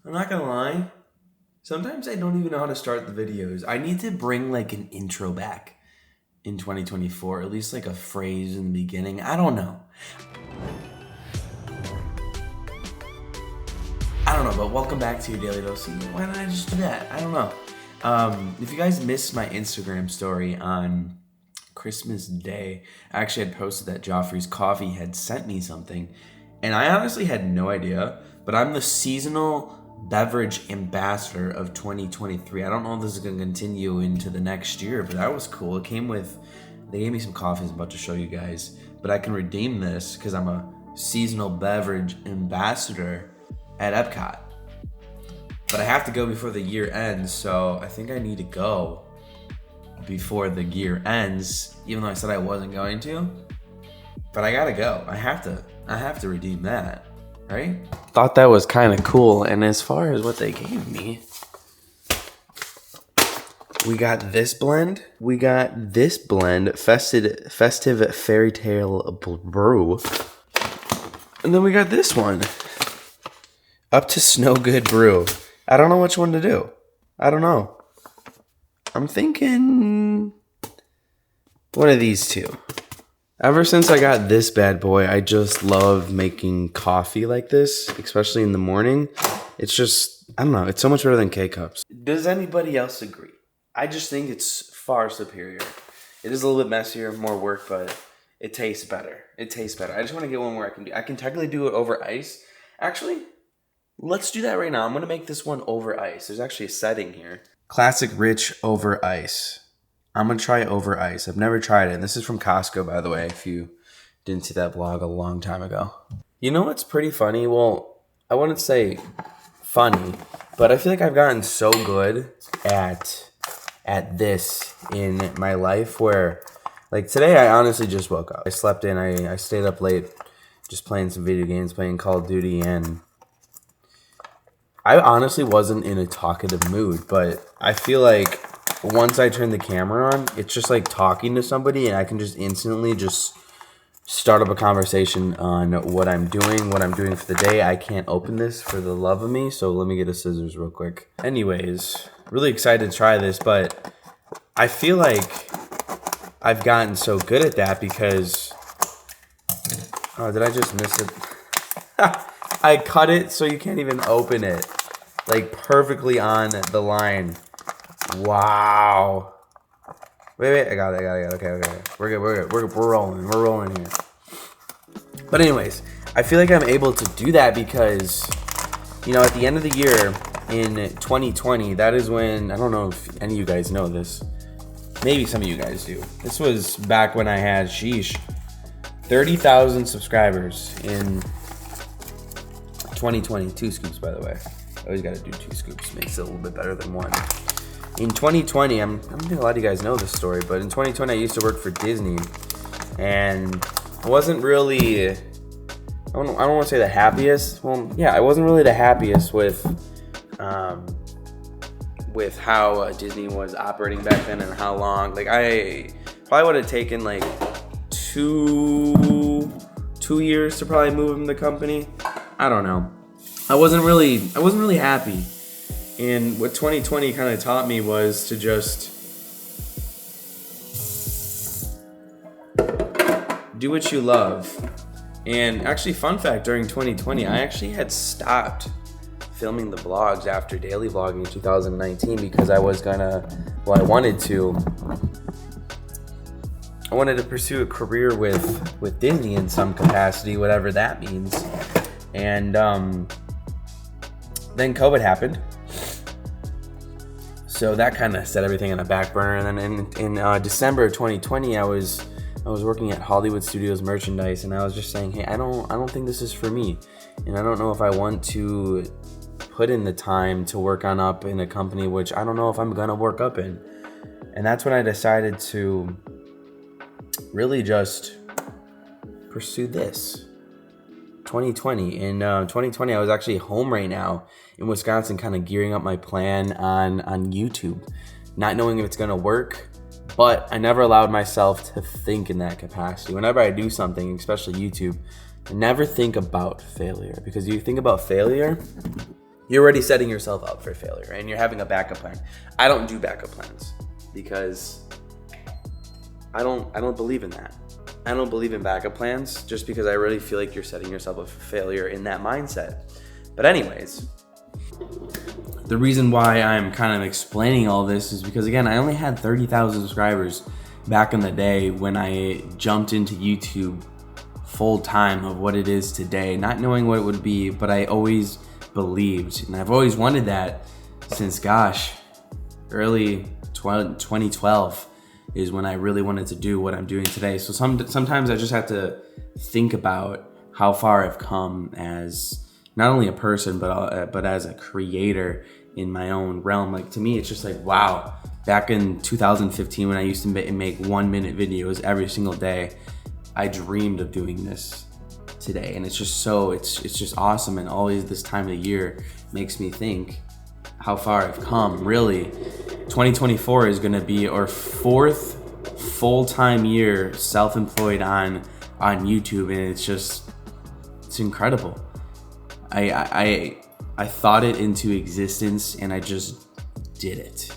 I'm not gonna lie. Sometimes I don't even know how to start the videos. I need to bring like an intro back in 2024, at least like a phrase in the beginning. I don't know. But welcome back to your Daily Dose. Why don't I just do that? I don't know. If you guys missed my Instagram story on Christmas Day, I actually had posted that Joffrey's Coffee had sent me something, and I honestly had no idea, but I'm the seasonal beverage ambassador of 2023. I don't know if this is going to continue into the next year, but that was cool. It came with, they gave me some coffees I'm about to show you guys, but I can redeem this because I'm a seasonal beverage ambassador at Epcot. But I have to go before the year ends, so I think I need to go before the year ends, even though I said I wasn't going to. But I gotta go. I have to redeem that, right? Thought that was kind of cool. And as far as what they gave me, we got this blend. Festive Fairy Tale Brew. And then we got this one. Up to Snow Good Brew. I don't know which one to do. I don't know. I'm thinking one of these two. Ever since I got this bad boy, I just love making coffee like this, especially in the morning. It's just, I don't know, it's so much better than K-Cups. Does anybody else agree? I just think it's far superior. It is a little bit messier, more work, but it tastes better. I just want to get one where I can technically do it over ice. Actually, let's do that right now. I'm going to make this one over ice. There's actually a setting here. Classic Rich over ice. I'm going to try over ice. I've never tried it. This is from Costco, by the way, if you didn't see that vlog a long time ago. You know what's pretty funny? Well, I wouldn't say funny, but I feel like I've gotten so good at this in my life where, like today, I honestly just woke up. I slept in. I stayed up late just playing some video games, playing Call of Duty, and I honestly wasn't in a talkative mood, but I feel like once I turn the camera on, it's just like talking to somebody, and I can just instantly just start up a conversation on what I'm doing for the day. I can't open this for the love of me, so let me get a scissors real quick. Anyways, really excited to try this, but I feel like I've gotten so good at that because... Oh, did I just miss it? I cut it so you can't even open it. Like perfectly on the line. Wow. Wait, I got it. Okay. We're good. We're rolling here. But anyways, I feel like I'm able to do that because, you know, at the end of the year in 2020, that is when, I don't know if any of you guys know this. Maybe some of you guys do. This was back when I had, 30,000 subscribers in 2020. 2 scoops, by the way. I always got to do 2 scoops. Makes it a little bit better than 1. In 2020, I don't think a lot of you guys know this story, but in 2020, I used to work for Disney, and I wasn't really, I don't want to say the happiest. Well, yeah, I wasn't really the happiest with how Disney was operating back then and how long. Like, I probably would have taken like two years to probably move from the company. I don't know. I wasn't really happy. And what 2020 kind of taught me was to just do what you love. And actually, fun fact, during 2020, I actually had stopped filming the vlogs after daily vlogging in 2019 because I wanted to pursue a career with Disney in some capacity, whatever that means. And then COVID happened. So that kind of set everything on a back burner. And then in December of 2020, I was working at Hollywood Studios Merchandise, and I was just saying, hey, I don't think this is for me, and I don't know if I want to put in the time to work on up in a company which I don't know if I'm gonna work up in. And that's when I decided to really just pursue this. 2020. In 2020, I was actually home right now in Wisconsin, kind of gearing up my plan on YouTube, not knowing if it's going to work, but I never allowed myself to think in that capacity. Whenever I do something, especially YouTube, I never think about failure, because you think about failure, you're already setting yourself up for failure and you're having a backup plan. I don't do backup plans because I don't believe in that. I don't believe in backup plans just because I really feel like you're setting yourself up for failure in that mindset. But anyways, the reason why I'm kind of explaining all this is because, again, I only had 30,000 subscribers back in the day when I jumped into YouTube full time of what it is today, not knowing what it would be, but I always believed, and I've always wanted that since, gosh, early 2012 is when I really wanted to do what I'm doing today. So sometimes I just have to think about how far I've come as not only a person, but as a creator in my own realm. Like, to me, it's just like, wow, back in 2015 when I used to make 1 minute videos every single day, I dreamed of doing this today. And it's just it's just awesome. And always this time of the year makes me think how far I've come. Really, 2024 is gonna be our 4th full-time year self-employed on YouTube, and it's incredible. I thought it into existence and I just did it.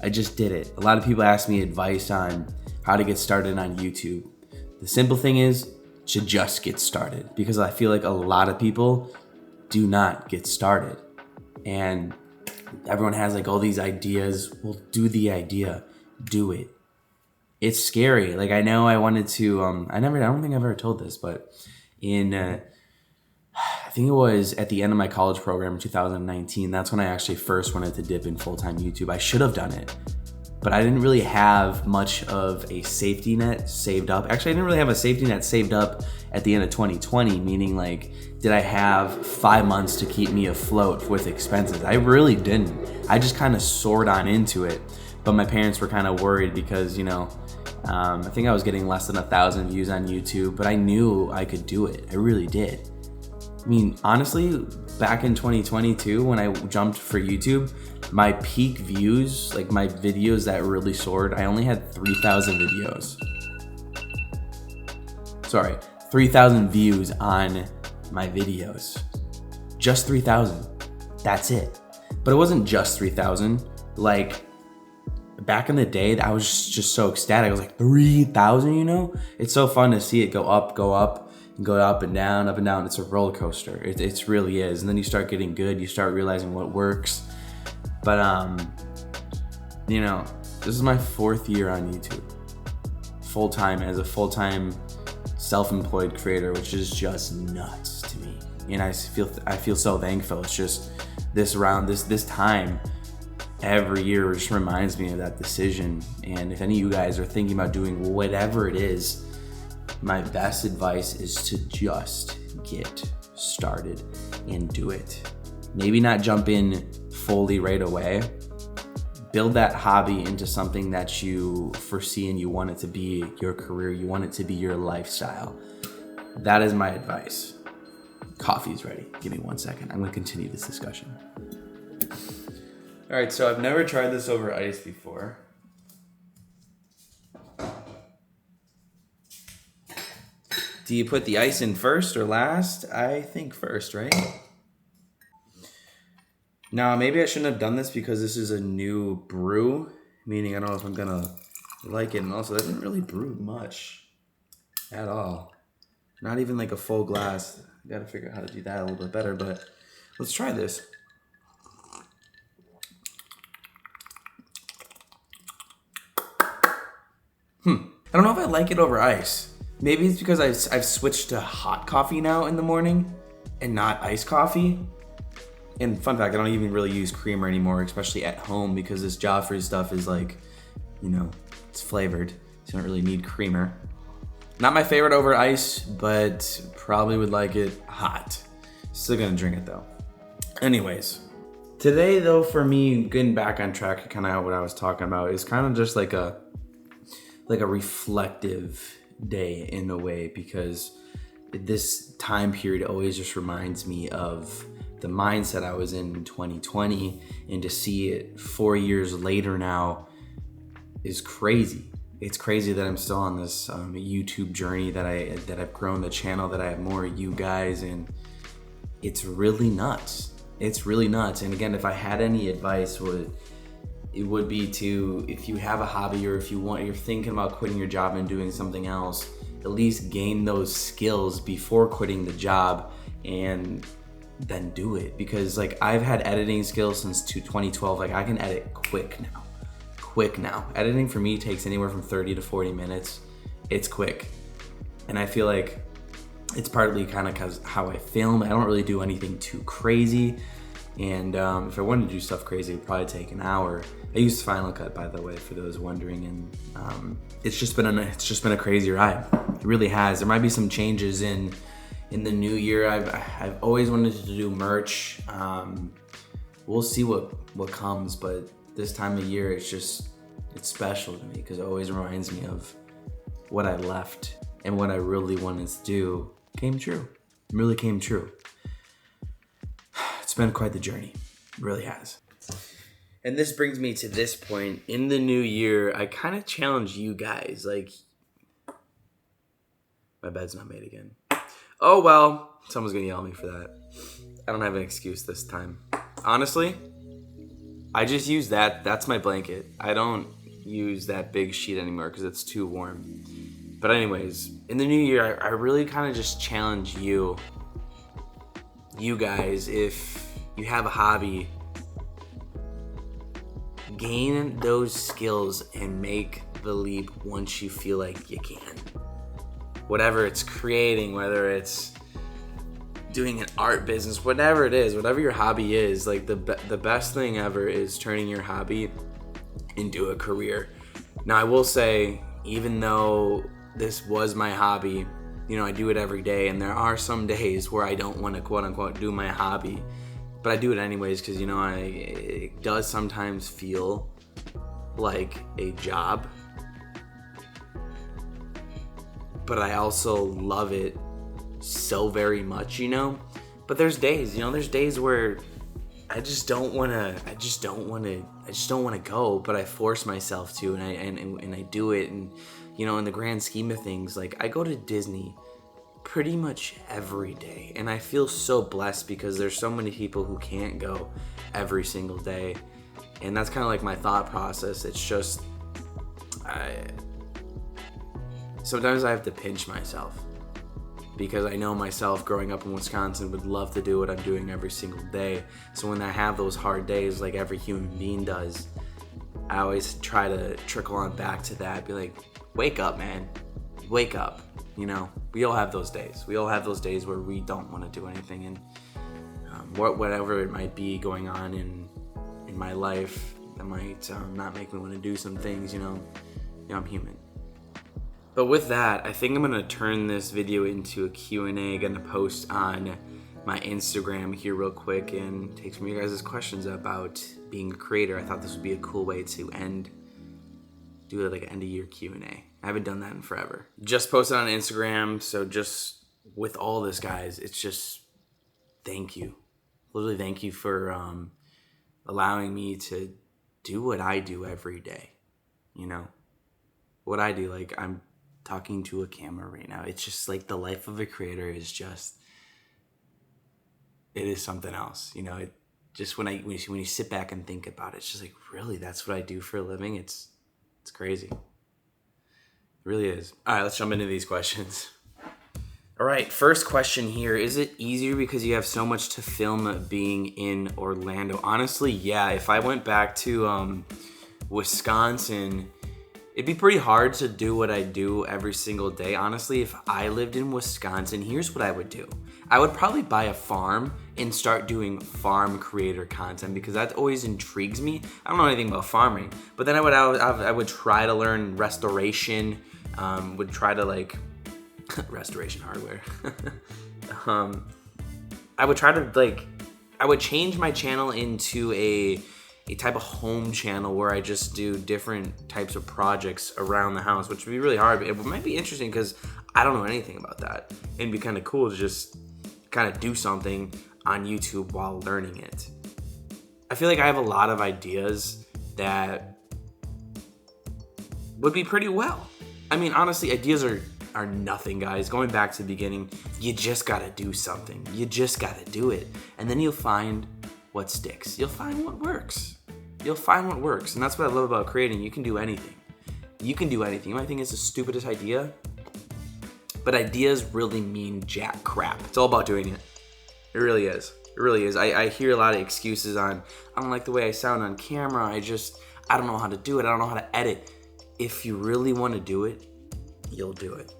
A lot of people ask me advice on how to get started on YouTube. The simple thing is to just get started, because I feel like a lot of people do not get started. And everyone has like all these ideas. Well, do the idea, do it. It's scary. Like, I know I wanted to, I don't think I've ever told this, but I think it was at the end of my college program in 2019, that's when I actually first wanted to dip in full-time YouTube. I should have done it, but I didn't really have much of a safety net saved up. Actually, I didn't really have a safety net saved up at the end of 2020, meaning like, did I have 5 months to keep me afloat with expenses? I really didn't. I just kind of soared on into it, but my parents were kind of worried because, you know, I think I was getting less than 1,000 views on YouTube, but I knew I could do it. I really did. I mean, honestly, back in 2022, when I jumped for YouTube, my peak views, like my videos that really soared, I only had 3,000 videos. Sorry, 3,000 views on my videos. Just 3,000. That's it. But it wasn't just 3,000. Like, back in the day, I was just so ecstatic. I was like, 3,000, you know? It's so fun to see it go up, and go up and down, up and down. It's a roller coaster. It really is. And then you start getting good. You start realizing what works. But, you know, this is my 4th year on YouTube. Full-time, as a full-time self-employed creator, which is just nuts to me. And I feel so thankful. It's just this time every year just reminds me of that decision. And if any of you guys are thinking about doing whatever it is, my best advice is to just get started and do it. Maybe not jump in fully right away. Build that hobby into something that you foresee and you want it to be your career. You want it to be your lifestyle. That is my advice. Coffee's ready. Give me 1 second. I'm going to continue this discussion. All right, so I've never tried this over ice before. Do you put the ice in first or last? I think first, right? Now, maybe I shouldn't have done this because this is a new brew, meaning I don't know if I'm gonna like it. And also, that didn't really brew much at all. Not even like a full glass. I gotta figure out how to do that a little bit better, but let's try this. I don't know if I like it over ice. Maybe it's because I've switched to hot coffee now in the morning and not iced coffee. And fun fact, I don't even really use creamer anymore, especially at home, because this Joffrey stuff is like, you know, it's flavored, so you don't really need creamer. Not my favorite over ice, but probably would like it hot. Still gonna drink it though. Anyways, today though, for me, getting back on track, kind of what I was talking about, is kind of just like a reflective day in a way, because this time period always just reminds me of the mindset I was in 2020, and to see it 4 years later now is crazy. It's crazy that I'm still on this YouTube journey, that I've grown the channel, that I have more of you guys, and it's really nuts. It's really nuts. And again, if I had any advice, it would be to, if you have a hobby or if you're thinking about quitting your job and doing something else, at least gain those skills before quitting the job and then do it. Because like I've had editing skills since 2012. Like I can edit quick now. Editing for me takes anywhere from 30 to 40 minutes. It's quick. And I feel like it's partly kind of because how I film. I don't really do anything too crazy. And if I wanted to do stuff crazy, it would probably take an hour. I use Final Cut, by the way, for those wondering. And it's just been a crazy ride. It really has. There might be some changes in the new year. I've always wanted to do merch. We'll see what comes, but this time of year, it's special to me because it always reminds me of what I left and what I really wanted to do came true. It really came true. It's been quite the journey. It really has. And this brings me to this point. In the new year, I kind of challenge you guys. Like, my bed's not made again. Oh, well, someone's going to yell at me for that. I don't have an excuse this time. Honestly, I just use that. That's my blanket. I don't use that big sheet anymore because it's too warm. But anyways, in the new year, I really kind of just challenge you guys, if you have a hobby, gain those skills and make the leap once you feel like you can. Whatever it's creating, whether it's doing an art business, whatever it is, whatever your hobby is, like the best thing ever is turning your hobby into a career. Now, I will say, even though this was my hobby, you know, I do it every day, and there are some days where I don't want to quote unquote do my hobby, but I do it anyways because, you know, it does sometimes feel like a job, but I also love it so very much, you know. But there's days where I just don't want to go, but I force myself to, and I do it. And you know, in the grand scheme of things, like I go to Disney pretty much every day, and I feel so blessed because there's so many people who can't go every single day, and that's kind of like my thought process. It's just sometimes I have to pinch myself because I know myself growing up in Wisconsin would love to do what I'm doing every single day. So when I have those hard days, like every human being does, I always try to trickle on back to that, be like, wake up, man, wake up. You know, we all have those days. We all have those days where we don't want to do anything, and whatever it might be going on in my life that might not make me want to do some things, you know, I'm human. But with that, I think I'm going to turn this video into a Q&A. I'm going to post on my Instagram here real quick and take some of you guys' questions about being a creator. I thought this would be a cool way to do like an end of year Q&A. I haven't done that in forever. Just posted on Instagram, so just with all this, guys, it's just thank you. Literally thank you for allowing me to do what I do every day. You know, what I do, like I'm talking to a camera right now. It's just like the life of a creator is just, it is something else. You know, it just when you sit back and think about it, it's just like, really, that's what I do for a living? It's crazy. It really is. All right, let's jump into these questions. All right, first question here. Is it easier because you have so much to film being in Orlando? Honestly, yeah. If I went back to Wisconsin, it'd be pretty hard to do what I do every single day. Honestly, if I lived in Wisconsin, here's what I would do. I would probably buy a farm and start doing farm creator content because that always intrigues me. I don't know anything about farming, but then I would try to learn restoration, would try to like restoration hardware. I would try to I would change my channel into a type of home channel where I just do different types of projects around the house, which would be really hard. It might be interesting because I don't know anything about that. It'd be kind of cool to just kind of do something on YouTube while learning it. I feel like I have a lot of ideas that would be pretty well. I mean, honestly, ideas are nothing, guys. Going back to the beginning, you just gotta do something. You just gotta do it. And then you'll find what sticks. You'll find what works. You'll find what works. And that's what I love about creating. You can do anything. You can do anything. You might think it's the stupidest idea, but ideas really mean jack crap. It's all about doing it. It really is. It really is. I hear a lot of excuses on, I don't like the way I sound on camera. I don't know how to do it. I don't know how to edit. If you really want to do it, you'll do it.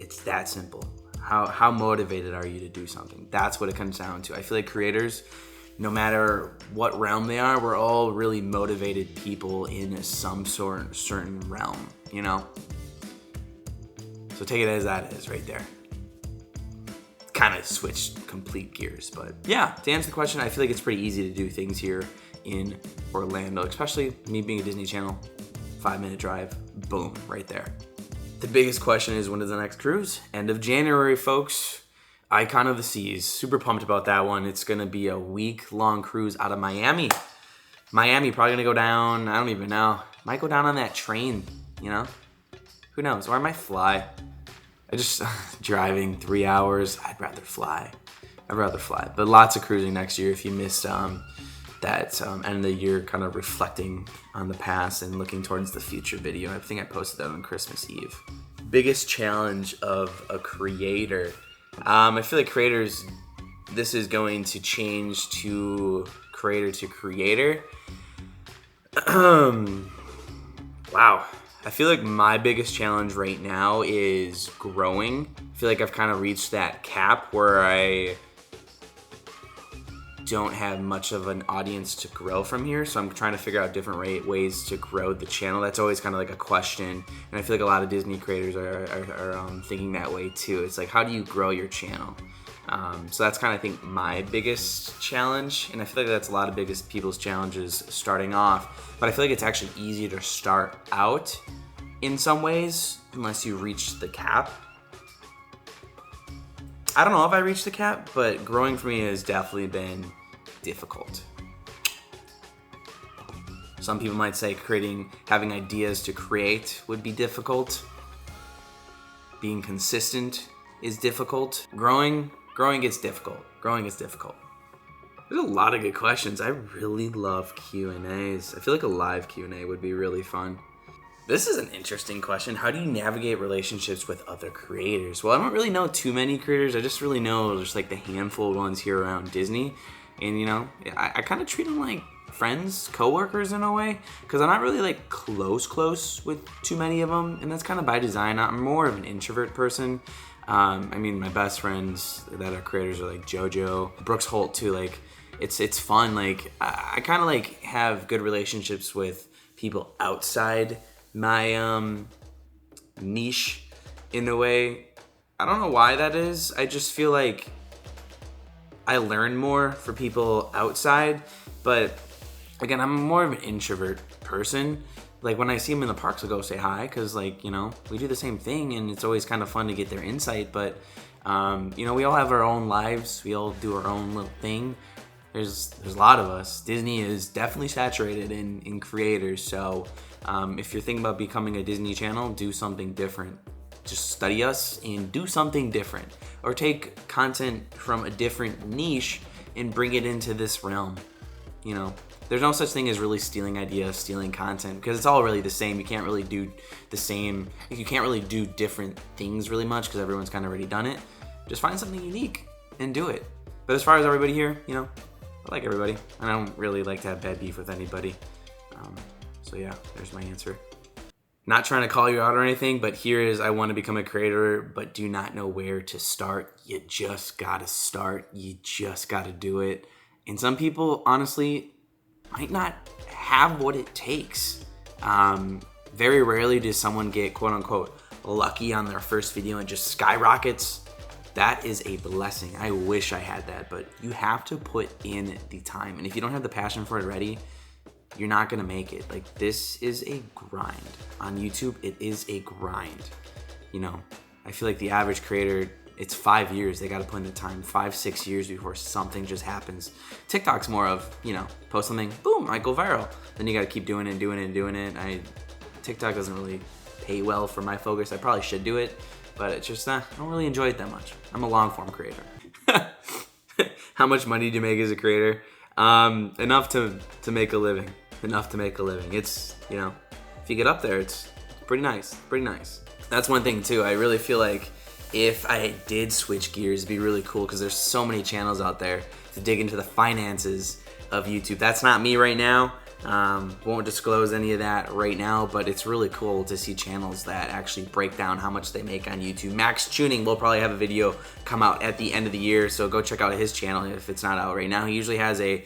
It's that simple. How motivated are you to do something? That's what it comes down to. I feel like creators, no matter what realm they are, we're all really motivated people in some certain realm, you know? So take it as that is right there. Kind of switched complete gears, but yeah, to answer the question, I feel like it's pretty easy to do things here in Orlando, especially me being a Disney Channel, 5-minute drive, boom, right there. The biggest question is, when is the next cruise? End of January, folks. Icon of the Seas. Super pumped about that one. It's going to be a week-long cruise out of Miami. Miami, probably going to go down, I don't even know. Might go down on that train, you know? Who knows? Or I might fly. I just, driving 3 hours, I'd rather fly. But lots of cruising next year. If you missed that end of the year kind of reflecting on the past and looking towards the future video, I think I posted that on Christmas Eve. Biggest challenge of a creator. I feel like creators, this is going to change to creator to creator. Wow. I feel like my biggest challenge right now is growing. I feel like I've kind of reached that cap where I don't have much of an audience to grow from here, so I'm trying to figure out different ways to grow the channel. That's always kind of like a question, and I feel like a lot of Disney creators are thinking that way too. It's like, how do you grow your channel? So that's kind of, I think, my biggest challenge, and I feel like that's a lot of people's challenges starting off, but I feel like it's actually easier to start out in some ways unless you reach the cap. I don't know if I reached the cap, but growing for me has definitely been difficult. Some people might say having ideas to create would be difficult. Being consistent is difficult. Growing gets difficult. There's a lot of good questions. I really love Q&As. I feel like a live Q&A would be really fun. This is an interesting question. How do you navigate relationships with other creators? Well, I don't really know too many creators. I just really know just like the handful of ones here around Disney. And, you know, I kind of treat them like friends, coworkers in a way, because I'm not really like close with too many of them. And that's kind of by design. I'm more of an introvert person. I mean, my best friends that are creators are like JoJo, Brooks Holt too. Like, it's fun. Like, I kind of like have good relationships with people outside my niche in a way. I don't know why that is. I just feel like I learn more for people outside, but again, I'm more of an introvert person. Like, when I see them in the parks, I'll go say hi, because, like, you know, we do the same thing, and it's always kind of fun to get their insight, but you know, we all have our own lives. We all do our own little thing. There's a lot of us. Disney is definitely saturated in creators, so if you're thinking about becoming a Disney Channel, do something different. Just study us and do something different. Or take content from a different niche and bring it into this realm. You know, there's no such thing as really stealing ideas, stealing content, because it's all really the same. You can't really do the same. You can't really do different things really much because everyone's kind of already done it. Just find something unique and do it. But as far as everybody here, you know, I like everybody. And I don't really like to have bad beef with anybody. So yeah, there's my answer. Not trying to call you out or anything, but here is, I want to become a creator, but do not know where to start. You just gotta start. You just gotta do it. And some people, honestly, might not have what it takes. Very rarely does someone get, quote unquote, lucky on their first video and just skyrockets. That is a blessing. I wish I had that, but you have to put in the time. And if you don't have the passion for it already, you're not gonna make it. Like, this is a grind. On YouTube, it is a grind. You know, I feel like the average creator, it's 5 years. They gotta put in the time, 5-6 years before something just happens. TikTok's more of, you know, post something, boom, might go viral. Then you gotta keep doing it. TikTok doesn't really pay well for my focus. I probably should do it, but it's just, I don't really enjoy it that much. I'm a long form creator. How much money do you make as a creator? Enough to make a living. Enough to make a living. It's, you know, if you get up there, it's pretty nice. Pretty nice. That's one thing too. I really feel like if I did switch gears, it'd be really cool because there's so many channels out there to dig into the finances of YouTube. That's not me right now. Won't disclose any of that right now, but it's really cool to see channels that actually break down how much they make on YouTube. Max Tuning will probably have a video come out at the end of the year, so go check out his channel if it's not out right now. He usually has a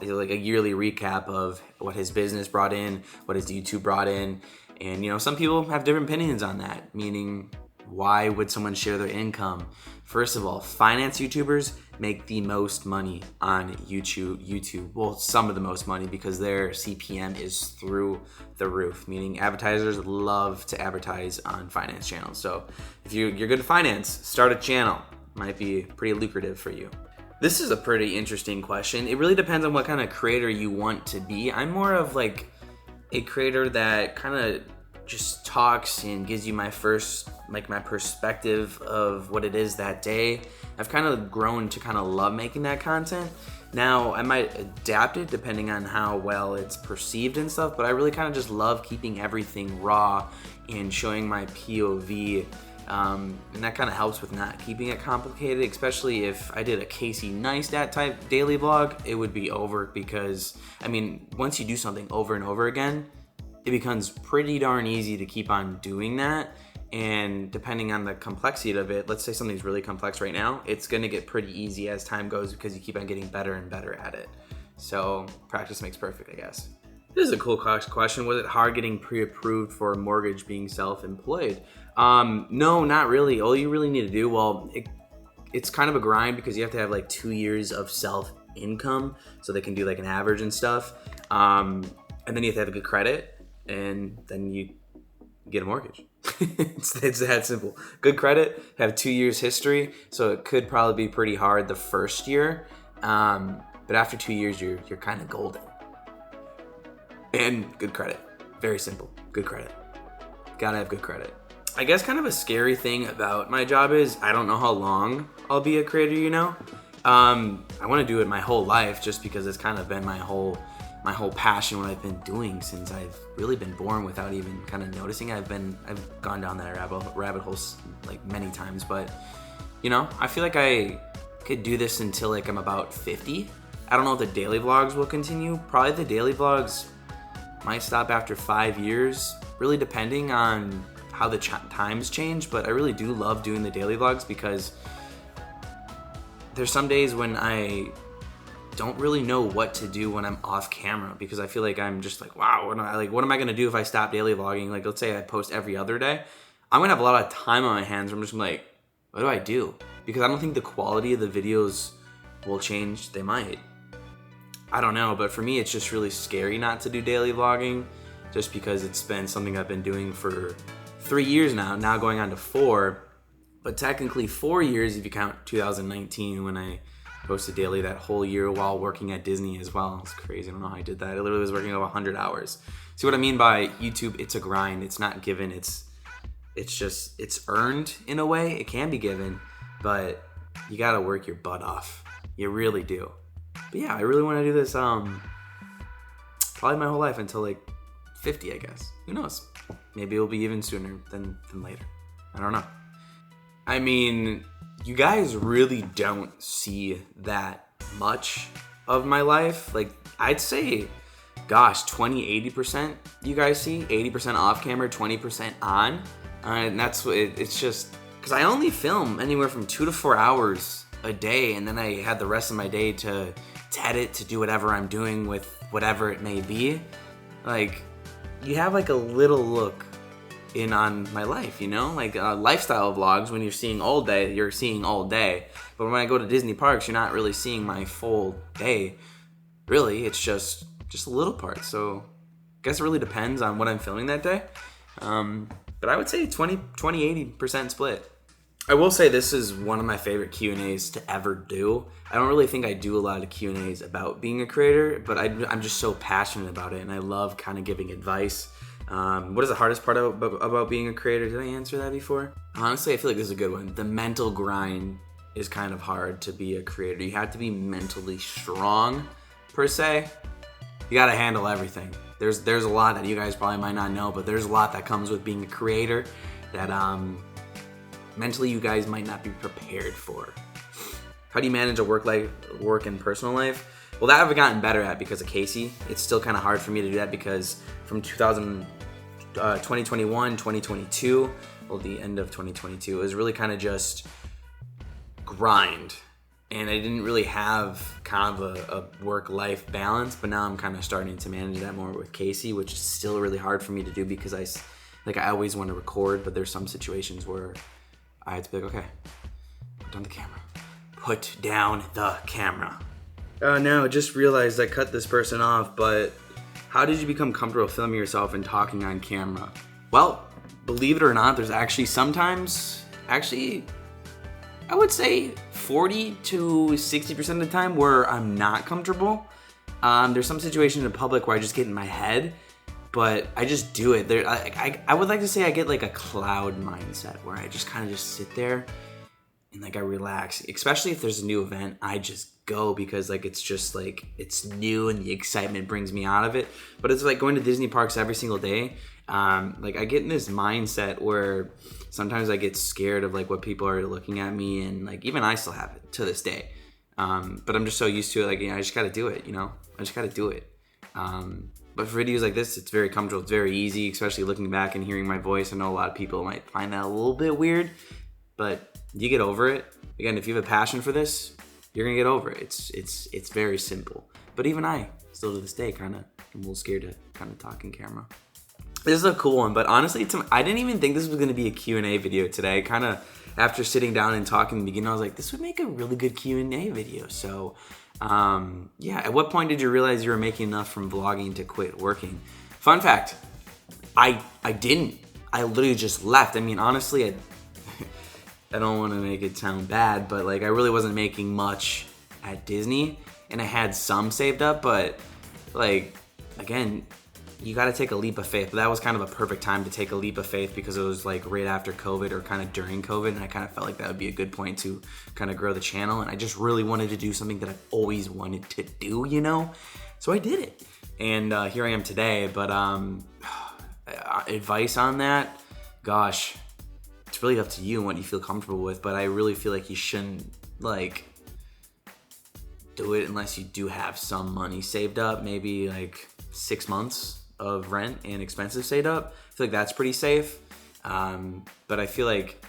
yearly recap of what his business brought in, what his YouTube brought in, and you know, some people have different opinions on that, meaning why would someone share their income? First of all, finance YouTubers make the most money on YouTube. Well, some of the most money because their CPM is through the roof, meaning advertisers love to advertise on finance channels. So if you're good at finance, start a channel. Might be pretty lucrative for you. This is a pretty interesting question. It really depends on what kind of creator you want to be. I'm more of like a creator that kind of just talks and gives you my perspective of what it is that day. I've kind of grown to kind of love making that content. Now, I might adapt it depending on how well it's perceived and stuff, but I really kind of just love keeping everything raw and showing my POV. And that kind of helps with not keeping it complicated, especially if I did a Casey Neistat type daily vlog, it would be over because, I mean, once you do something over and over again, it becomes pretty darn easy to keep on doing that. And depending on the complexity of it, let's say something's really complex right now, it's gonna get pretty easy as time goes because you keep on getting better and better at it. So practice makes perfect, I guess. This is a cool question. Was it hard getting pre-approved for a mortgage being self-employed? No, not really. All you really need to do, well, it's kind of a grind because you have to have like 2 years of self-income so they can do like an average and stuff. And then you have to have a good credit. And then you get a mortgage. it's that simple. Good credit, have 2 years history, so it could probably be pretty hard the first year, but after 2 years you're kind of golden. And good credit, very simple. Good credit, gotta have good credit. I guess kind of a scary thing about my job is I don't know how long I'll be a creator, you know. I want to do it my whole life just because it's kind of been my whole passion, what I've been doing since I've really been born without even kind of noticing it. I've gone down that rabbit hole like many times, but you know, I feel like I could do this until like I'm about 50. I don't know if the daily vlogs will continue. Probably the daily vlogs might stop after 5 years, really depending on how the times change, but I really do love doing the daily vlogs because there's some days when I don't really know what to do when I'm off camera because I feel like I'm just like, wow, what am I gonna do if I stop daily vlogging? Like, let's say I post every other day, I'm gonna have a lot of time on my hands where I'm just like, what do I do? Because I don't think the quality of the videos will change. They might. I don't know, but for me, it's just really scary not to do daily vlogging just because it's been something I've been doing for 3 years now going on to 4, but technically 4 years if you count 2019 when I posted daily that whole year while working at Disney as well. It's crazy. I don't know how I did that. I literally was working over 100 hours. See what I mean by YouTube? It's a grind. It's not given. It's earned in a way. It can be given, but you gotta work your butt off. You really do. But yeah, I really want to do this probably my whole life until like 50, I guess. Who knows? Maybe it'll be even sooner than later. I don't know. I mean, you guys really don't see that much of my life. Like, I'd say, gosh, 80% you guys see. 80% off camera, 20% on. And that's what it's just, because I only film anywhere from 2 to 4 hours a day. And then I had the rest of my day to edit, to do whatever I'm doing with whatever it may be. Like, you have like a little look in on my life, you know, like lifestyle vlogs. When you're seeing all day, you're seeing all day. But when I go to Disney parks, you're not really seeing my full day. Really, it's just a little part. So I guess it really depends on what I'm filming that day. But I would say 80% split. I will say this is one of my favorite Q&As to ever do. I don't really think I do a lot of Q&As about being a creator, but I'm just so passionate about it, and I love kind of giving advice. What is the hardest part about being a creator? Did I answer that before? Honestly, I feel like this is a good one. The mental grind is kind of hard to be a creator. You have to be mentally strong per se. You gotta handle everything. There's a lot that you guys probably might not know, but there's a lot that comes with being a creator that mentally you guys might not be prepared for. How do you manage a work and personal life? Well, that I've gotten better at because of Casey. It's still kind of hard for me to do that because from 2021, 2022, well, the end of 2022, it was really kind of just grind. And I didn't really have kind of a work-life balance, but now I'm kind of starting to manage that more with Casey, which is still really hard for me to do because I always want to record, but there's some situations where I have to be like, okay, put down the camera. Put down the camera. No, just realized I cut this person off, but how did you become comfortable filming yourself and talking on camera? Well, believe it or not, there's actually sometimes, I would say 40 to 60% of the time where I'm not comfortable. There's some situations in public where I just get in my head, but I just do it. I would like to say I get like a cloud mindset where I just kind of just sit there and like I relax. Especially if there's a new event, I just go because like it's just like it's new and the excitement brings me out of it. But it's like going to Disney parks every single day. Like I get in this mindset where sometimes I get scared of like what people are looking at me, and like even I still have it to this day. But I'm just so used to it, like, you know, I just gotta do it, you know? I just gotta do it. But for videos like this, it's very comfortable, it's very easy, especially looking back and hearing my voice. I know a lot of people might find that a little bit weird, but you get over it. Again, if you have a passion for this, you're gonna get over it. It's very simple. But even I, still to this day, I'm a little scared to kind of talk in camera. This is a cool one, but honestly, I didn't even think this was gonna be a Q&A video today. Kind of after sitting down and talking in the beginning, I was like, this would make a really good Q&A video. So, yeah, at what point did you realize you were making enough from vlogging to quit working? Fun fact, I didn't. I literally just left. I mean, honestly, I don't want to make it sound bad, but like I really wasn't making much at Disney, and I had some saved up, but like, again, you got to take a leap of faith. But that was kind of a perfect time to take a leap of faith because it was like right after COVID or kind of during COVID, and I kind of felt like that would be a good point to kind of grow the channel, and I just really wanted to do something that I've always wanted to do, you know? So I did it, and here I am today. But advice on that, gosh, it's really up to you and what you feel comfortable with, but I really feel like you shouldn't like do it unless you do have some money saved up, maybe like 6 months of rent and expenses saved up. I feel like that's pretty safe. But I feel like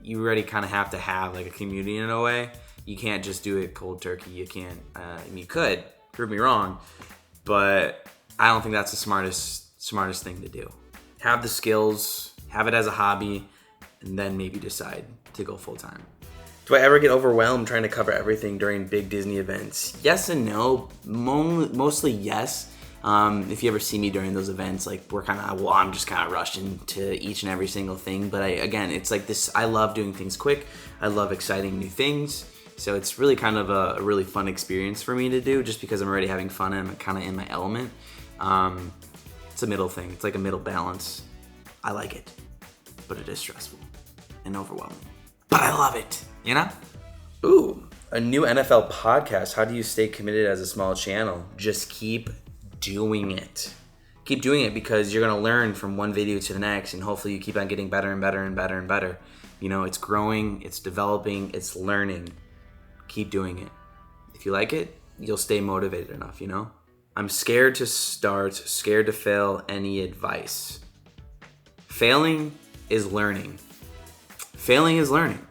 you already kind of have to have like a community in a way. You can't just do it cold turkey. You can't, I mean, you could, prove me wrong, but I don't think that's the smartest thing to do. Have the skills, have it as a hobby, and then maybe decide to go full time. Do I ever get overwhelmed trying to cover everything during big Disney events? Yes and no. Mostly yes. If you ever see me during those events, like I'm just kind of rushed into each and every single thing. But again, it's like this, I love doing things quick. I love exciting new things. So it's really kind of a really fun experience for me to do just because I'm already having fun and I'm kind of in my element. It's a middle thing. It's like a middle balance. I like it, but it is stressful and overwhelming. But I love it, you know? Ooh, a new NFL podcast. How do you stay committed as a small channel? Just keep doing it. Keep doing it because you're going to learn from one video to the next, and hopefully you keep on getting better and better and better and better. You know, it's growing, it's developing, it's learning. Keep doing it. If you like it, you'll stay motivated enough, you know? I'm scared to start, scared to fail. Any advice? Failing is learning. Failing is learning.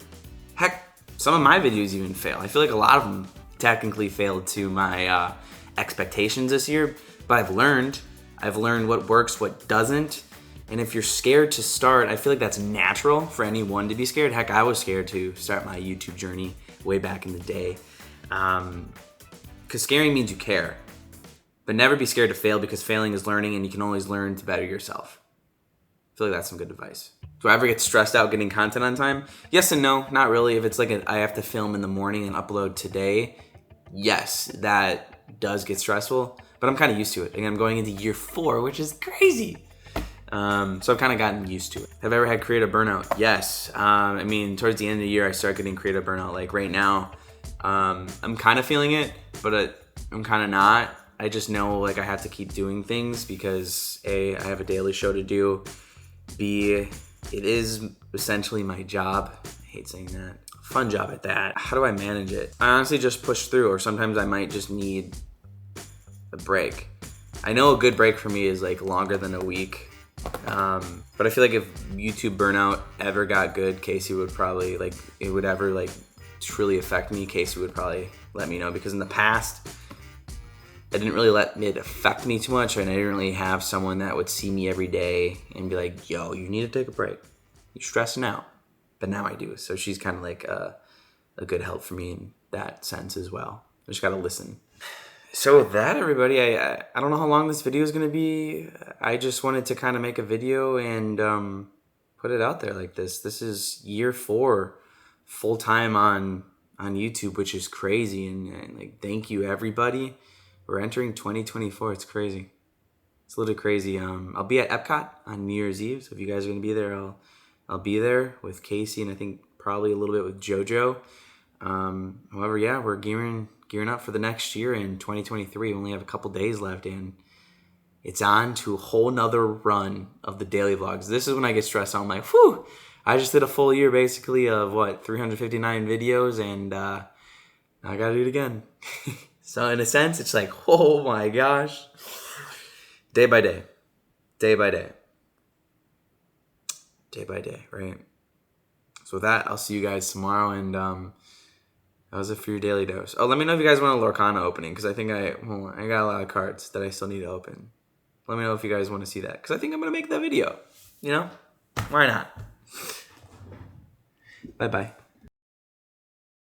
Heck, some of my videos even fail. I feel like a lot of them technically failed to my expectations this year, but I've learned what works, what doesn't. And if you're scared to start, I feel like that's natural for anyone to be scared. Heck, I was scared to start my YouTube journey way back in the day. Because scaring means you care. But never be scared to fail because failing is learning, and you can always learn to better yourself. I feel like that's some good advice. Do I ever get stressed out getting content on time? Yes and no, not really. If it's like I have to film in the morning and upload today, yes, that does get stressful, but I'm kind of used to it. Again, I'm going into year 4, which is crazy. So I've kind of gotten used to it. Have I ever had creative burnout? Yes. I mean, towards the end of the year, I start getting creative burnout. Like right now, I'm kind of feeling it, but I'm kind of not. I just know like I have to keep doing things because A, I have a daily show to do. B, it is essentially my job. I hate saying that. Fun job at that. How do I manage it? I honestly just push through, or sometimes I might just need a break. I know a good break for me is like longer than a week. But I feel like if YouTube Burnout ever got good, Casey would probably like, it would ever like truly affect me, Casey would probably let me know, because in the past, I didn't really let it affect me too much, and I didn't really have someone that would see me every day and be like, yo, you need to take a break. You're stressing out. But now I do. So she's kind of like a good help for me in that sense as well. I just got to listen. So with that, everybody, I don't know how long this video is going to be. I just wanted to kind of make a video and put it out there like this. This is year 4 full-time on YouTube, which is crazy. And like, thank you, everybody. We're entering 2024. It's crazy. It's a little crazy. I'll be at Epcot on New Year's Eve. So if you guys are going to be there, I'll be there with Casey and I think probably a little bit with JoJo. However, yeah, we're gearing up for the next year in 2023. We only have a couple days left and it's on to a whole nother run of the daily vlogs. This is when I get stressed out. I'm like, whew, I just did a full year basically of 359 videos and I gotta do it again. So in a sense, it's like, oh my gosh. Day by day. Day by day. Day by day, right? So with that, I'll see you guys tomorrow, and that was it for your daily dose. Oh, let me know if you guys want a Lorcana opening, because I think I got a lot of cards that I still need to open. Let me know if you guys want to see that, because I think I'm going to make that video. You know? Why not? Bye-bye.